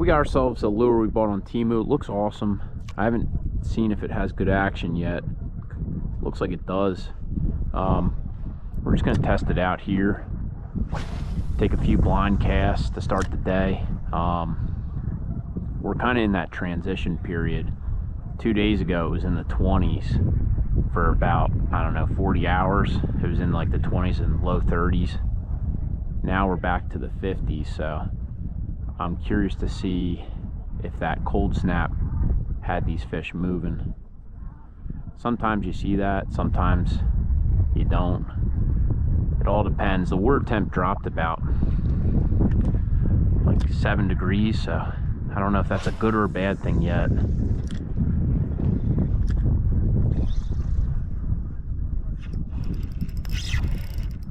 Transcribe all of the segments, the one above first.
we got ourselves a lure we bought on Temu. It looks awesome. I haven't seen if it has good action yet. Looks like it does. We're just gonna test it out here. Take a few blind casts to start the day. We're kind of in that transition period. 2 days ago it was in the 20s for about, I don't know, 40 hours. It was in like the 20s and low 30s. Now we're back to the 50s, so I'm curious to see if that cold snap had these fish moving. Sometimes you see that, sometimes you don't. It all depends. The water temp dropped about like 7 degrees, so I don't know if that's a good or a bad thing yet.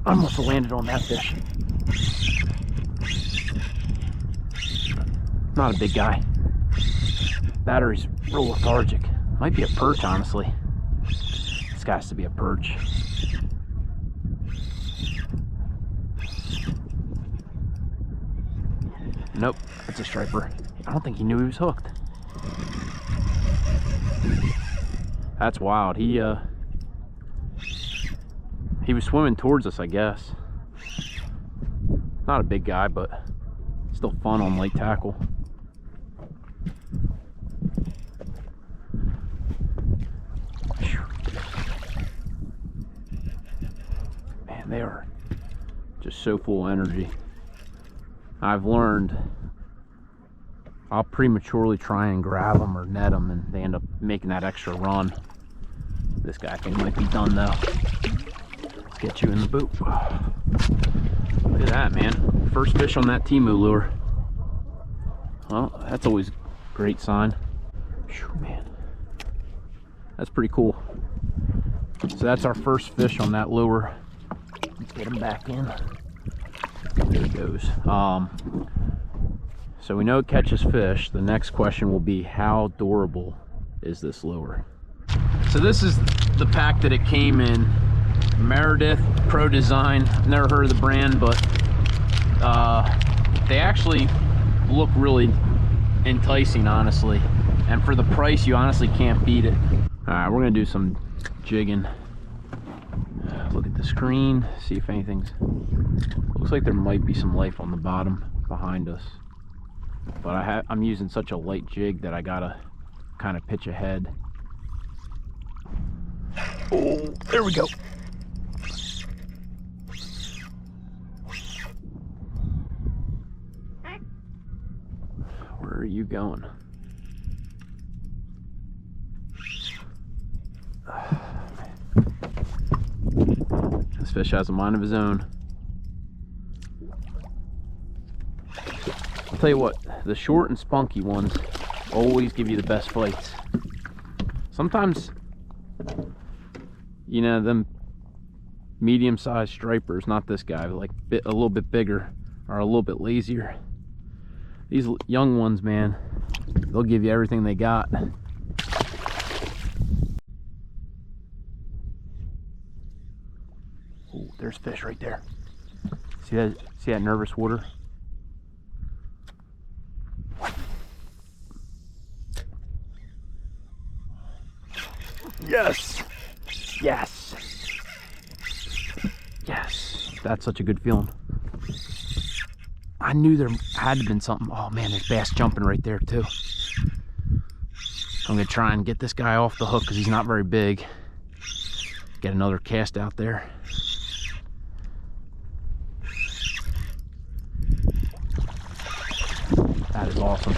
I almost landed on that fish. Not a big guy. Battery's real lethargic. Might be a perch, honestly. This guy has to be a perch. Nope, that's a striper. I don't think he knew he was hooked. That's wild. He was swimming towards us, I guess. Not a big guy, but still fun on light tackle. Man, they are just so full of energy. I've learned I'll prematurely try and grab them or net them, and they end up making that extra run. This guy I think might be done though. Let's get you in the boot. Look at that, man. First fish on that Temu lure. Well, that's always a great sign. Whew, man. That's pretty cool. So that's our first fish on that lure. Let's get him back in. There he goes. So we know it catches fish. The next question will be, how durable is this lure? So this is the pack that it came in. Meredith Pro Design. Never heard of the brand, but they actually look really enticing, honestly. And for the price, you honestly can't beat it. All right, we're gonna do some jigging. Look at the screen, see if anything's... Looks like there might be some life on the bottom behind us. But I'm using such a light jig that I gotta kind of pitch ahead. Oh, there we go. Where are you going? This fish has a mind of his own. I'll tell you what, the short and spunky ones always give you the best fights. Sometimes, you know, them medium-sized stripers, not this guy, but like a little bit bigger, are a little bit lazier. These young ones, man, they'll give you everything they got. Oh, there's fish right there. See that nervous water? Yes! Yes! Yes! That's such a good feeling. I knew there had to have been something. Oh man, there's bass jumping right there too. I'm gonna try and get this guy off the hook because he's not very big. Get another cast out there. That is awesome.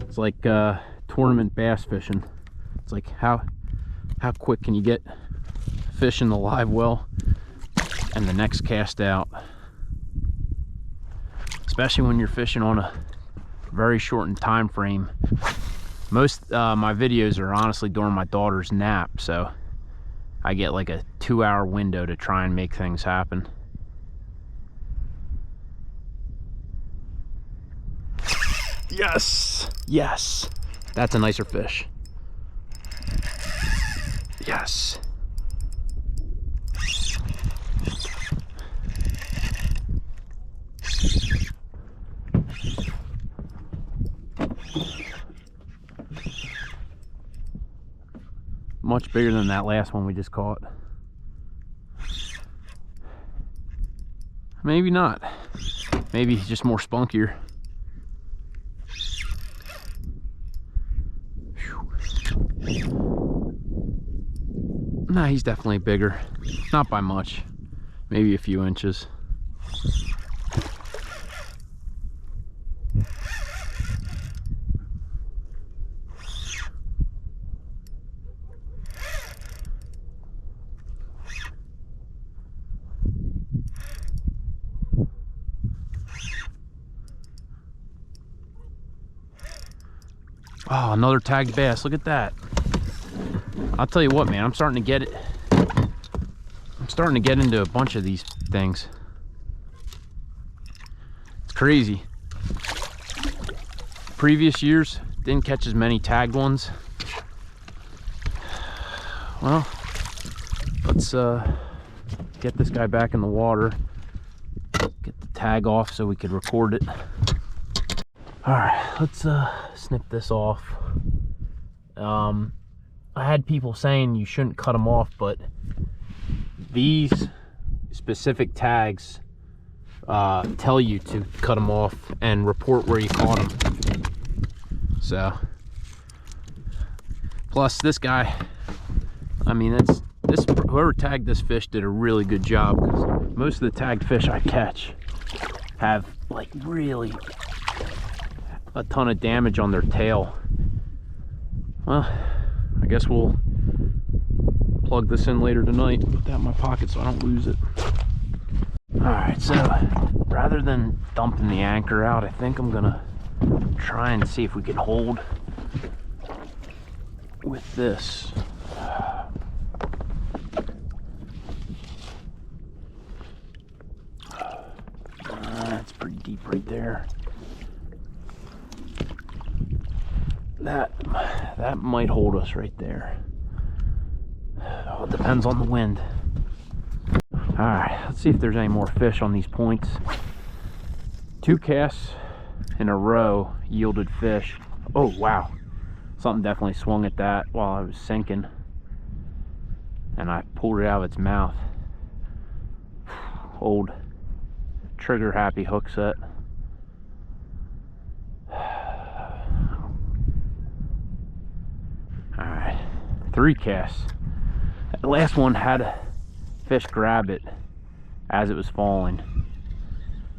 It's like tournament bass fishing. It's like how quick can you get fish in the live well and the next cast out, especially when you're fishing on a very shortened time frame. Most my videos are honestly during my daughter's nap, so I get like a 2-hour window to try and make things happen. Yes! Yes! That's a nicer fish. Yes! Much bigger than that last one we just caught. Maybe not. Maybe he's just more spunkier. Nah, he's definitely bigger. Not by much. Maybe a few inches. Oh, another tagged bass. Look at that. I'll tell you what, man, I'm starting to get it. I'm starting to get into a bunch of these things. It's crazy. Previous years, didn't catch as many tagged ones. Well, let's get this guy back in the water. Get the tag off so we could record it. All right, let's snip this off. I had people saying you shouldn't cut them off, but these specific tags tell you to cut them off and report where you caught them. So, plus this guy, I mean, whoever tagged this fish did a really good job, because most of the tagged fish I catch have like really a ton of damage on their tail. Well, I guess we'll plug this in later tonight, put that in my pocket so I don't lose it. All right, so rather than dumping the anchor out, I think I'm gonna try and see if we can hold with this. That's pretty deep right there. That might hold us right there. Oh, it depends on the wind. All right, let's see if there's any more fish on these points. 2 casts in a row yielded fish. Oh wow, something definitely swung at that while I was sinking, and I pulled it out of its mouth. Old trigger happy hook set. Alright, 3 casts. The last one had a fish grab it as it was falling,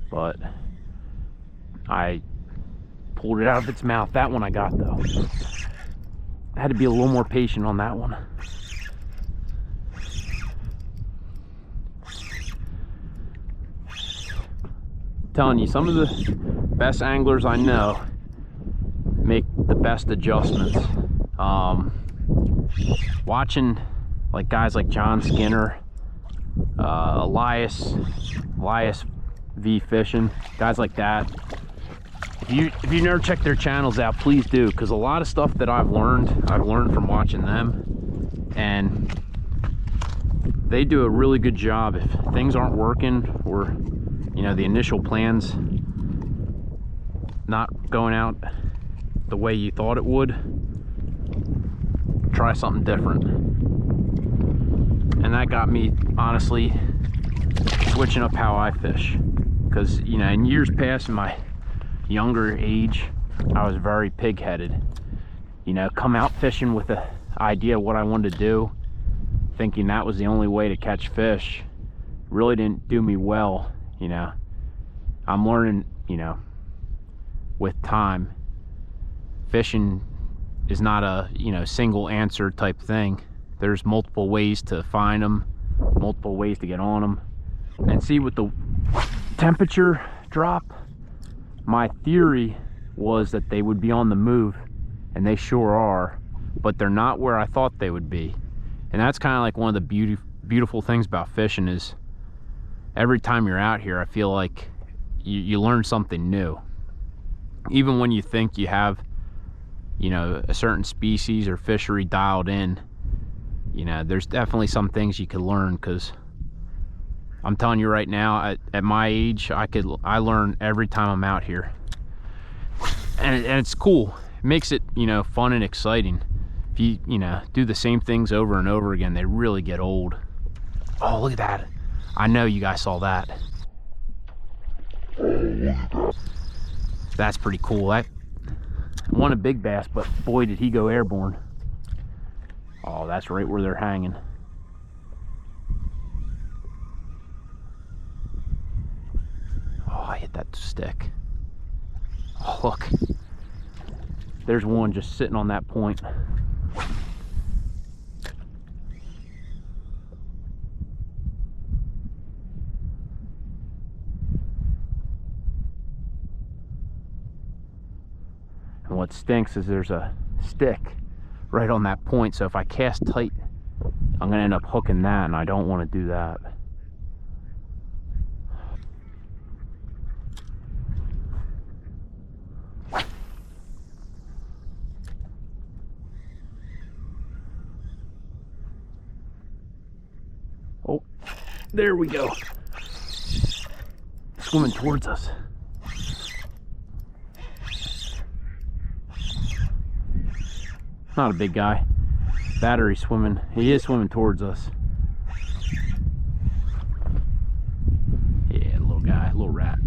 but I pulled it out of its mouth. That one I got though. I had to be a little more patient on that one. I'm telling you, some of the best anglers I know make the best adjustments. Watching like guys like John Skinner, Elias V Fishing, guys like that. If you never checked their channels out, please do, because a lot of stuff that I've learned from watching them, and they do a really good job. If things aren't working, or you know, the initial plans not going out the way you thought it would, try something different. And that got me honestly switching up how I fish, because you know, in years past, in my younger age, I was very pig-headed. You know, come out fishing with the idea of what I wanted to do, thinking that was the only way to catch fish, really didn't do me well. You know, I'm learning, you know, with time, fishing is not a, you know, single answer type thing. There's multiple ways to find them, multiple ways to get on them. And see, with the temperature drop, my theory was that they would be on the move, and they sure are, but they're not where I thought they would be. And that's kind of like one of the beautiful things about fishing, is every time you're out here, I feel like you learn something new. Even when you think you have, you know, a certain species or fishery dialed in, you know, there's definitely some things you could learn, because I'm telling you right now, at my age, I learn every time I'm out here. and it's cool. It makes it, you know, fun and exciting. If you know, do the same things over and over again, they really get old. Oh, look at that. I know you guys saw that. That's pretty cool. That won a big bass, but boy, did he go airborne. Oh, that's right where they're hanging. Oh, I hit that stick. Oh, look. There's one just sitting on that point. And what stinks is there's a stick right on that point, so if I cast tight, I'm gonna end up hooking that, and I don't want to do that. Oh, there we go. Swimming towards us. Not a big guy. Battery swimming. He is swimming towards us. Yeah, little guy, little rat.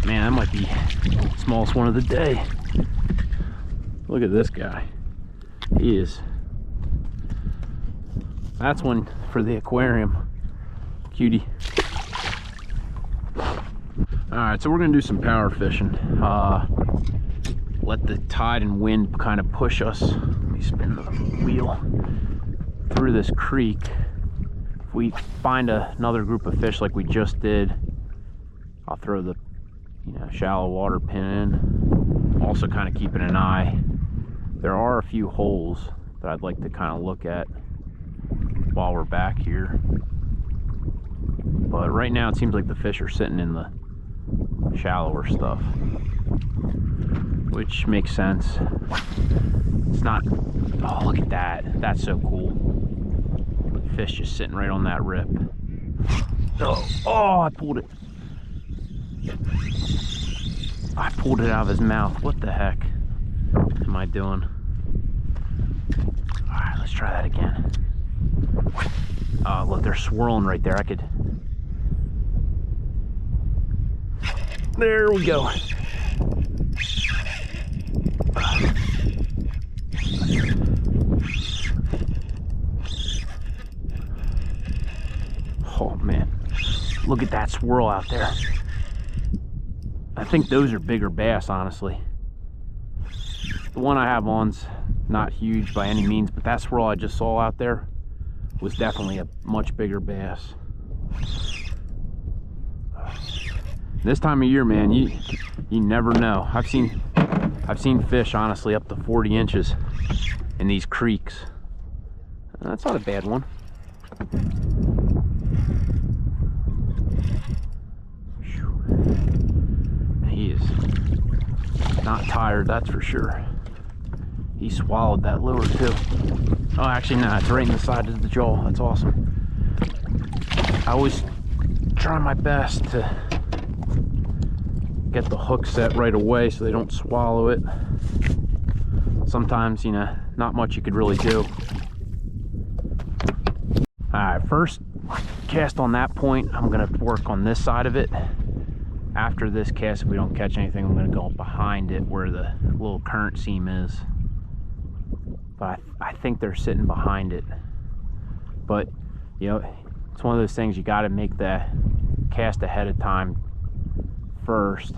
Man, that might be the smallest one of the day. Look at this guy. He is. That's one for the aquarium. Cutie. Alright, so we're gonna do some power fishing. Let the tide and wind kind of push us. Let me spin the wheel through this creek. If we find another group of fish like we just did, I'll throw the, you know, shallow water pin in. Also kind of keeping an eye. There are a few holes that I'd like to kind of look at while we're back here. But right now it seems like the fish are sitting in the shallower stuff, which makes sense. It's not, oh, look at that. That's so cool. Fish just sitting right on that rip. Oh, I pulled it. I pulled it out of his mouth. What the heck am I doing? All right, let's try that again. Look, they're swirling right there. I could. There we go. Oh man, look at that swirl out there. I think those are bigger bass, honestly. The one I have on's not huge by any means, but that swirl I just saw out there was definitely a much bigger bass. This time of year, man, you never know. I've seen fish, honestly, up to 40 inches in these creeks. That's not a bad one. He is not tired, that's for sure. He swallowed that lure too. Oh, actually, no, it's right in the side of the jaw. That's awesome. I always try my best to get the hook set right away so they don't swallow it. Sometimes, you know, not much you could really do. Alright, first cast on that point, I'm gonna work on this side of it. After this cast, if we don't catch anything, I'm gonna go behind it where the little current seam is. But I think they're sitting behind it. But, you know, it's one of those things you gotta make the cast ahead of time first.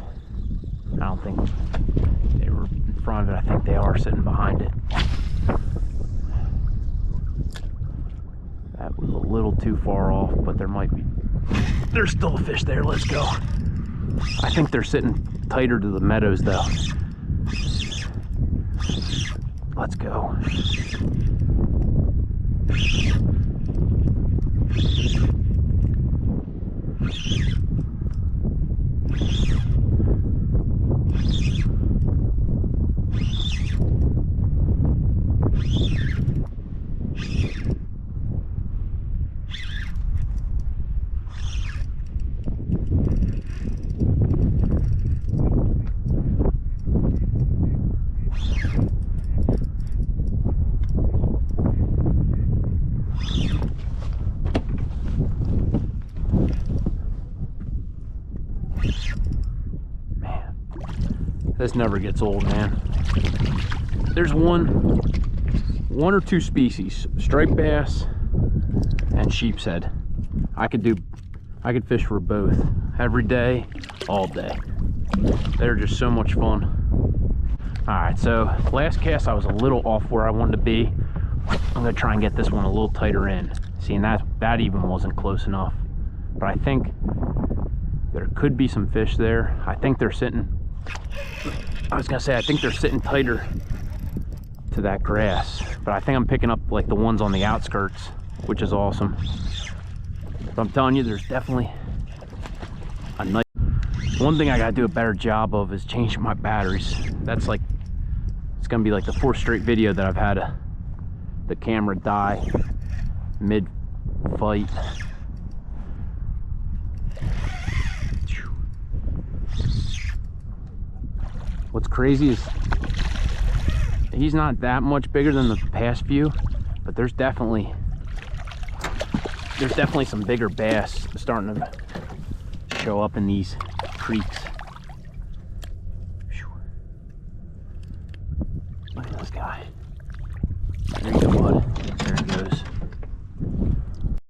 I don't think they were in front of it. I think they are sitting behind it. That was a little too far off, but there might be, there's still a fish there. Let's go. I think they're sitting tighter to the meadows though. Let's go. This never gets old, man. There's one or two species, striped bass and sheep's head. I could fish for both every day, all day. They're just so much fun. All right, so last cast I was a little off where I wanted to be. I'm gonna try and get this one a little tighter in. See, and that even wasn't close enough. But I think there could be some fish there. I think they're sitting, I think they're sitting tighter to that grass. But I think I'm picking up like the ones on the outskirts, which is awesome. But I'm telling you, there's definitely a nice... One thing I gotta do a better job of is changing my batteries. That's like, it's gonna be like the 4th straight video that I've had the camera die mid-fight. What's crazy is he's not that much bigger than the past few, but there's definitely some bigger bass starting to show up in these creeks. Look at this guy. There you go, bud.